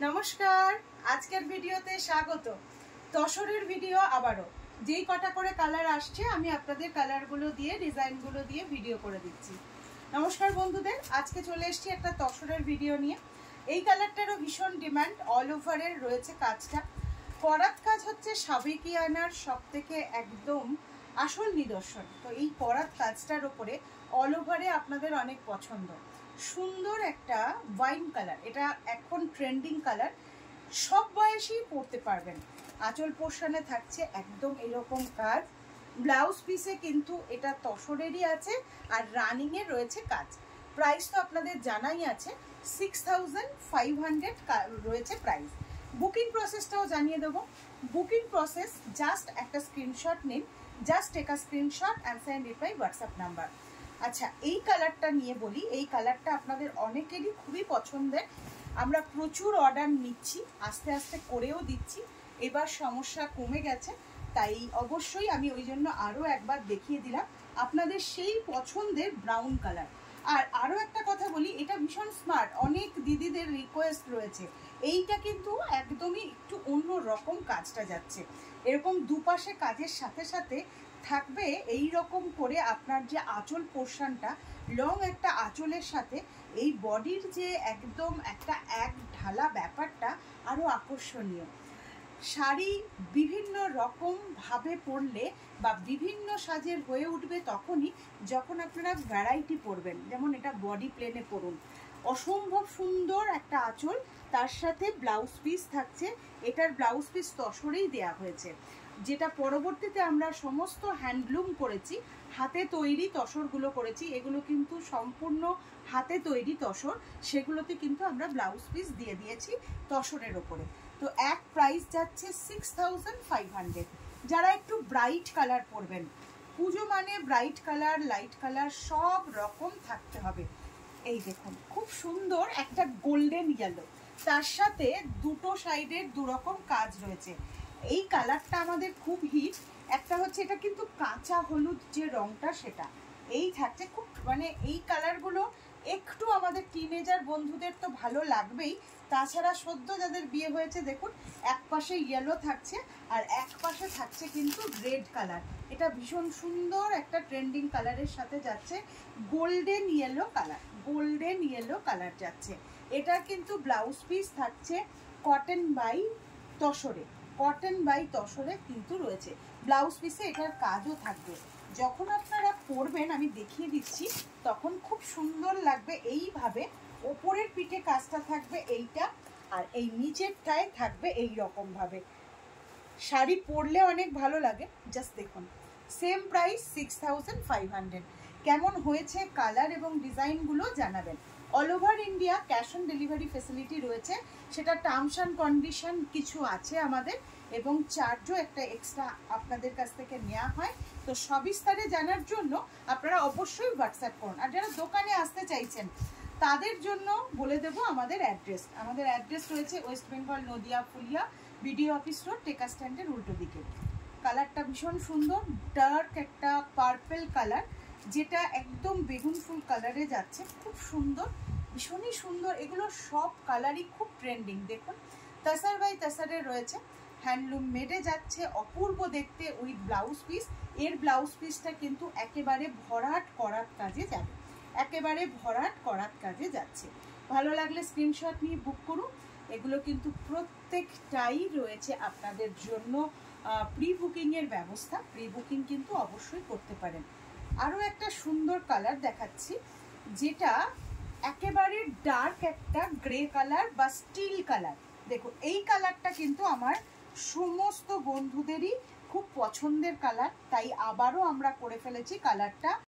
নমস্কার, আজকের ভিডিওতে স্বাগত। তসরের ভিডিও আবারও যেই কটা করে কালার আসছে আমি আপনাদের কালারগুলো দিয়ে ডিজাইনগুলো দিয়ে ভিডিও করে দিচ্ছি। নমস্কার বন্ধুদের, আজকে চলে এসেছি একটা তসরের ভিডিও নিয়ে। এই কালারটারও ভীষণ ডিমান্ড, অল ওভারের রয়েছে কাজটা। করাত কাজ হচ্ছে সাবেকিয়ানার সব থেকে একদম আসল নিদর্শন। তো এই করাত কাজটার ওপরে অল ওভারে আপনাদের অনেক পছন্দ। সুন্দর একটা ওয়াইন কালার, এটা এখন ট্রেন্ডিং কালার, সব বয়সেই পরতে পারবেন। আঁচল পোর্শনে থাকছে একদম এরকম কাজ। ব্লাউজ পিসে কিন্তু এটা তসরেরই আছে আর রানিংয়ে রয়েছে কাজ। প্রাইস তো আপনাদের জানাই আছে, 6500 রয়েছে প্রাইস। বুকিং প্রসেসটাও জানিয়ে দেবো। বুকিং প্রসেস জাস্ট একটা স্ক্রিনশট নিন, just take a screenshot and send it by WhatsApp number. আচ্ছা, এই কালারটা নিয়ে বলি, এই কালারটা আপনাদের অনেকেরই খুবই পছন্দের। আমরা প্রচুর অর্ডার নিচ্ছি, আস্তে আস্তে করেও দিচ্ছি। এবার সমস্যা কমে গেছে, তাই অবশ্যই আমি ওই জন্য আরও একবার দেখিয়ে দিলাম আপনাদের সেই পছন্দের ব্রাউন কালার। আর আরও একটা কথা বলি, এটা ভীষণ স্মার্ট, অনেক দিদিদের রিকোয়েস্ট রয়েছে। এইটা কিন্তু একদমই একটু অন্য রকম কাজটা যাচ্ছে, এরকম দুপাশে কাজের সাথে সাথে থাকবে এই রকম করে আপনার যে আঁচল পোর্শনটা, লং একটা আঁচলের সাথে এই বডির যে একদম একটা এক ঢালা ব্যাপারটা আরও আকর্ষণীয়। শাড়ি বিভিন্ন রকম ভাবে পরলে বা বিভিন্ন সাজের হয়ে উঠবে তখনই যখন আপনারা ভ্যারাইটি পরবেন। যেমন এটা বডি প্লেনে পরুন, অসম্ভব সুন্দর একটা আঁচল, তার সাথে ব্লাউজ পিস থাকছে। এটার ব্লাউজ পিস তসরেই দেয়া হয়েছে, যেটা পরবর্তীতে আমরা সমস্ত হ্যান্ডলুম করেছি, হাতে তৈরি তসরগুলো করেছি। এগুলো কিন্তু সম্পূর্ণ হাতে তৈরি তসর, সেগুলোতে কিন্তু আমরা ব্লাউজ পিস দিয়ে দিয়েছি তসরের ওপরে। তো এক প্রাইস যাচ্ছে 6500। যারা একটু ব্রাইট কালার পরবেন, পুজো মানে ব্রাইট কালার, লাইট কালার সব রকম থাকতে হবে। এই দেখুন, খুব সুন্দর একটা গোল্ডেন ইয়েলো, তার সাথে দুটো সাইডের দুরকম কাজ রয়েছে। এই কালারটা আমাদের খুব হিট। একটা হচ্ছে এটা কিন্তু কাঁচা হলুদ যে রংটা, সেটা এই থাকছে খুব, মানে এই কালারগুলো একটু আমাদের টিনেজার বন্ধুদের তো ভালো লাগবেই। তাছাড়া সদ্য যাদের বিয়ে হয়েছে দেখুন, এক পাশে ইয়েলো থাকছে আর এক পাশে থাকছে কিন্তু রেড কালার। এটা ভীষণ সুন্দর একটা ট্রেন্ডিং কালারের সাথে যাচ্ছে, golden yellow colour, golden yellow colour যাচ্ছে। এটা কিন্তু ব্লাউজ পিস থাকছে কটন বাই তসরে, কটন বাই তসরে কিন্তু রয়েছে। ব্লাউজ পিসে এটার কাজও থাকবে। যখন আপনারা পরবেন আমি দেখিয়ে দিচ্ছি, তখন খুব সুন্দর লাগবে। এইভাবে ওপরের পিঠে কাজটা থাকবে এইটা, আর এই নিচেরটায় থাকবে এই রকম ভাবে। শাড়ি পরলে অনেক ভালো লাগে। জাস্ট দেখুন, সেম প্রাইস 6500। কেমন হয়েছে কালার এবং ডিজাইনগুলো জানাবেন। All over India cash on delivery facility রয়েছে, সেটা টার্মস অ্যান্ড কন্ডিশন কিছু আছে আমাদের, এবং চার্জও একটা এক্সট্রা আপনাদের কাছ থেকে নেওয়া হয়। তো সবিস্তারে জানার জন্য আপনারা অবশ্যই হোয়াটসঅ্যাপ করুন। আর যারা দোকানে আসতে চাইছেন তাদের জন্য বলে দেব আমাদের অ্যাড্রেস। আমাদের অ্যাড্রেস রয়েছে West Bengal, Nadia, Phulia, BDO office road, টেকা স্ট্যান্ডের উল্টো দিকে। কালারটা ভীষণ সুন্দর, ডার্ক একটা পার্পেল কালার, যেটা একদম বেগুন ফুল কালারে যাচ্ছে। খুব সুন্দর, ভীষণই সুন্দর। এগুলো সব কালারই খুব ট্রেন্ডিং। দেখুন, তাসার বাই তাসারের রয়েছে, হ্যান্ডলুম মেডে যাচ্ছে, অপূর্ব দেখতে উইথ ব্লাউজ পিস। এর ব্লাউজ পিসটা কিন্তু একেবারে ভরাট করার কাজে যাবে, একেবারে ভরাট করার কাজে যাচ্ছে। ভালো লাগলে স্ক্রিনশট নিয়ে বুক করুন। এগুলো কিন্তু প্রত্যেকটাই রয়েছে আপনাদের জন্য প্রি বুকিংয়ের ব্যবস্থা। প্রি বুকিং কিন্তু অবশ্যই করতে পারেন। আরও একটা সুন্দর কালার দেখাচ্ছি, যেটা একেবারে ডার্ক একটা গ্রে কালার বা স্টিল কালার। দেখুন, এই কালারটা কিন্তু আমার সমস্ত বন্ধুদেরই খুব পছন্দের কালার, তাই আবারও আমরা করে ফেলেছি কালারটা।